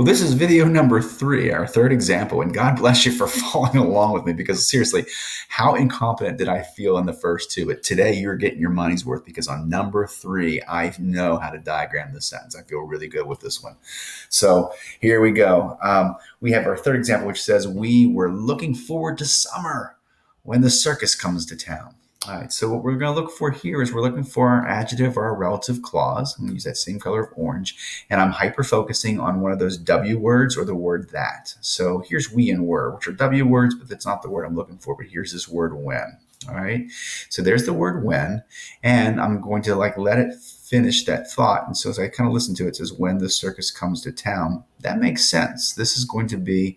Well, this is video number 3, our third example, and God bless you for following along with me because seriously, how incompetent did I feel in the first 2? But today you're getting your money's worth because on number 3, I know how to diagram this sentence. I feel really good with this one. So here we go. We have our third example, which says, we were looking forward to summer when the circus comes to town. All right, so what we're going to look for here is we're looking for our adjective or our relative clause. I'm going to use that same color of orange, and I'm hyper-focusing on one of those W words or the word that. So here's we and were, which are W words, but that's not the word I'm looking for, but here's this word when. All right, so there's the word when, and I'm going to let it finish that thought. And so as I kind of listen to it, it says, when the circus comes to town. That makes sense. This is going to be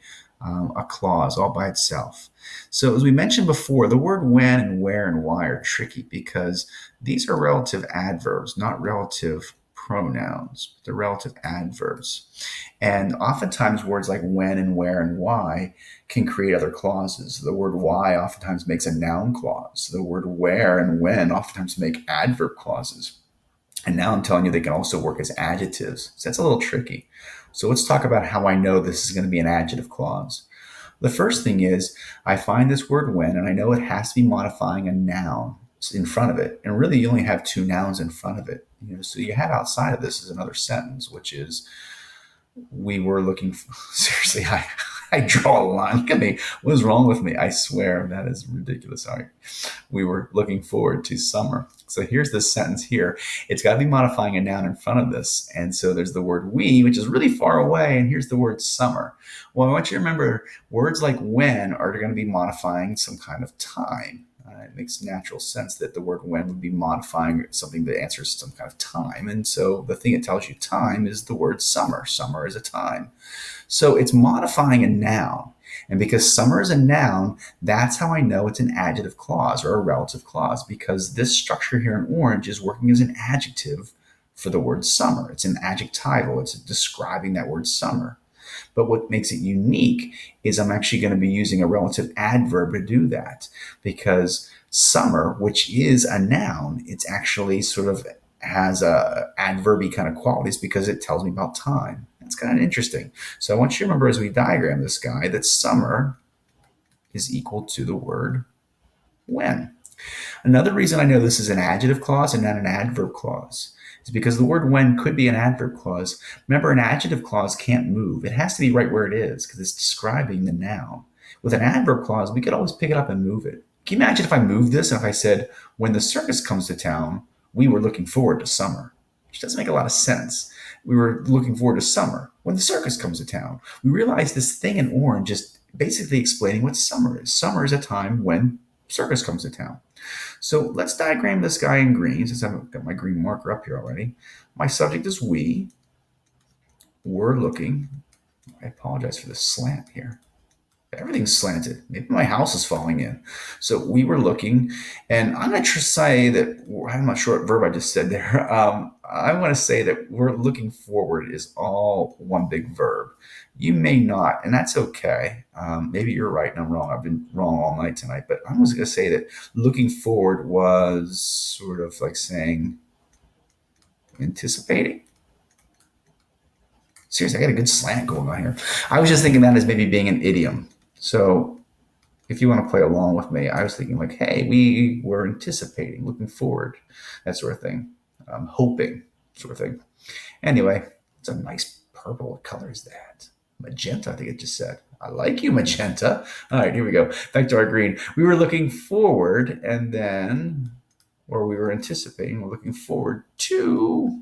a clause all by itself. So as we mentioned before, the word when and where and why are tricky because these are relative adverbs, not relative pronouns. They're relative adverbs. And oftentimes words like when and where and why can create other clauses. The word why oftentimes makes a noun clause. The word where and when oftentimes make adverb clauses. And now I'm telling you they can also work as adjectives. So that's a little tricky. So let's talk about how I know this is going to be an adjective clause. The first thing is I find this word when, and I know it has to be modifying a noun in front of it. And really, you only have 2 nouns in front of it. So you have outside of this is another sentence, which is we were looking for, seriously, I draw a line. Look at me. What is wrong with me? I swear that is ridiculous. All right. We were looking forward to summer. So here's this sentence here. It's got to be modifying a noun in front of this. And so there's the word we, which is really far away. And here's the word summer. Well, I want you to remember words like when are going to be modifying some kind of time. It makes natural sense that the word when would be modifying something that answers some kind of time. And so the thing that tells you time is the word summer. Summer is a time. So it's modifying a noun. And because summer is a noun, that's how I know it's an adjective clause or a relative clause, because this structure here in orange is working as an adjective for the word summer. It's an adjectival. It's describing that word summer. But what makes it unique is I'm actually going to be using a relative adverb to do that, because summer, which is a noun, it's actually sort of has a adverby kind of qualities because it tells me about time. That's kind of interesting. So I want you to remember as we diagram this guy that summer is equal to the word when. Another reason I know this is an adjective clause and not an adverb clause is because the word when could be an adverb clause. Remember, an adjective clause can't move. It has to be right where it is because it's describing the noun. With an adverb clause, we could always pick it up and move it. Can you imagine if I moved this and if I said, when the circus comes to town, we were looking forward to summer? Which doesn't make a lot of sense. We were looking forward to summer when the circus comes to town. We realize this thing in orange is basically explaining what summer is. Summer is a time when circus comes to town. So let's diagram this guy in green, since I've got my green marker up here already. My subject is we. We're looking. I apologize for the slant here. Everything's slanted. Maybe my house is falling in. So we were looking, and I'm going to say that, I'm not sure what verb I just said there. I want to say that we're looking forward is all one big verb. You may not, and that's okay. Maybe you're right and I'm wrong. I've been wrong all night tonight, but I was going to say that looking forward was sort of like saying anticipating. Seriously, I got a good slant going on here. I was just thinking that as maybe being an idiom. So if you want to play along with me, I was thinking like, hey, we were anticipating, looking forward, that sort of thing. Hoping, sort of thing. Anyway, it's a nice purple. What color is that? Magenta, I think it just said. I like you, magenta. All right, here we go. Back to our green. We were looking forward, and then, or we were anticipating, we're looking forward to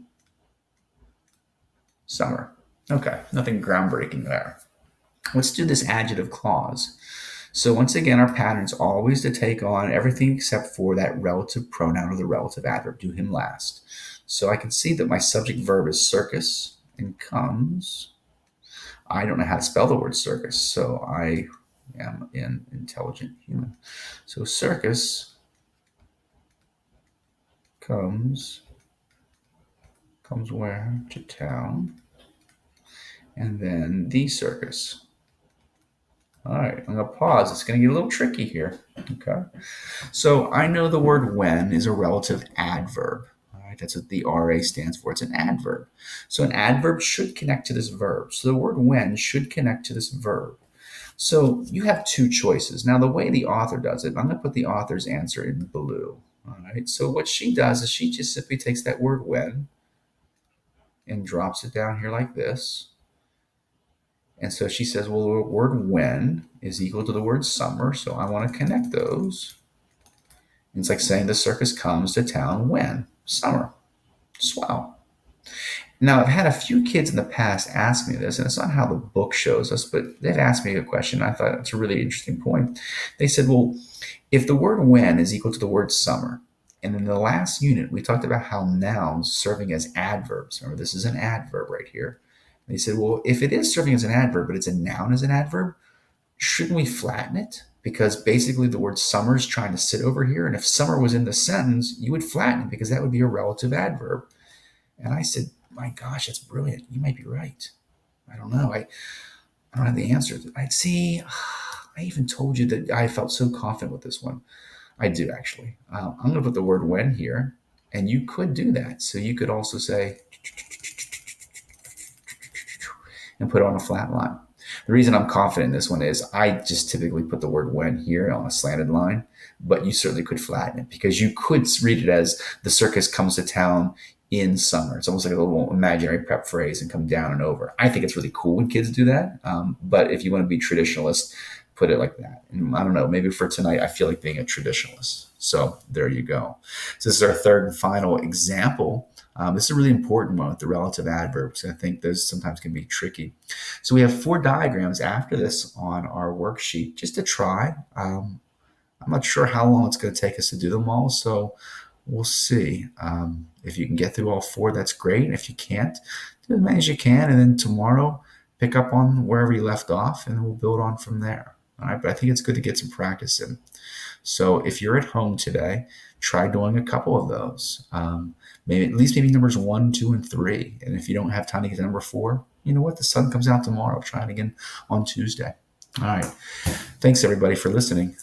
summer. Okay, nothing groundbreaking there. Let's do this adjective clause. So once again, our pattern is always to take on everything except for that relative pronoun or the relative adverb. Do him last. So I can see that my subject verb is circus and comes. I don't know how to spell the word circus, so I am an intelligent human. So circus comes where? To town. And then the circus. All right, I'm going to pause. It's going to get a little tricky here. Okay. So I know the word when is a relative adverb. All right? That's what the RA stands for. It's an adverb. So an adverb should connect to this verb. So the word when should connect to this verb. So you have two choices. Now, the way the author does it, I'm going to put the author's answer in blue. All right. So what she does is she just simply takes that word when and drops it down here like this. And so she says, well, the word when is equal to the word summer. So I want to connect those. And it's like saying the circus comes to town when? Summer. Swell. Now, I've had a few kids in the past ask me this, and it's not how the book shows us, but they've asked me a question. I thought it's a really interesting point. They said, well, if the word when is equal to the word summer, and in the last unit, we talked about how nouns serving as adverbs, remember this is an adverb right here. They said, well, if it is serving as an adverb, but it's a noun as an adverb, shouldn't we flatten it? Because basically the word summer is trying to sit over here. And if summer was in the sentence, you would flatten it because that would be a relative adverb. And I said, my gosh, that's brilliant. You might be right. I don't know. I don't have the answer. I see. I even told you that I felt so confident with this one. I do actually. I'm going to put the word when here, and you could do that. So you could also say, and put it on a flat line. The reason I'm confident in this one is I just typically put the word when here on a slanted line, but you certainly could flatten it because you could read it as the circus comes to town in summer. It's almost like a little imaginary prep phrase and come down and over. I think it's really cool when kids do that. But if you want to be traditionalist, put it like that. And I don't know, maybe for tonight, I feel like being a traditionalist. So there you go. So this is our third and final example. This is a really important one with the relative adverbs. I think those sometimes can be tricky. So we have 4 diagrams after this on our worksheet just to try. I'm not sure how long it's going to take us to do them all, so we'll see. If you can get through all 4, that's great. If you can't, do as many as you can, and then tomorrow pick up on wherever you left off, and we'll build on from there. All right, but I think it's good to get some practice in. So if you're at home today, try doing a couple of those. Maybe numbers 1, 2, and 3. And if you don't have time to get to number 4, you know what? The sun comes out tomorrow. Try it again on Tuesday. All right. Thanks, everybody, for listening.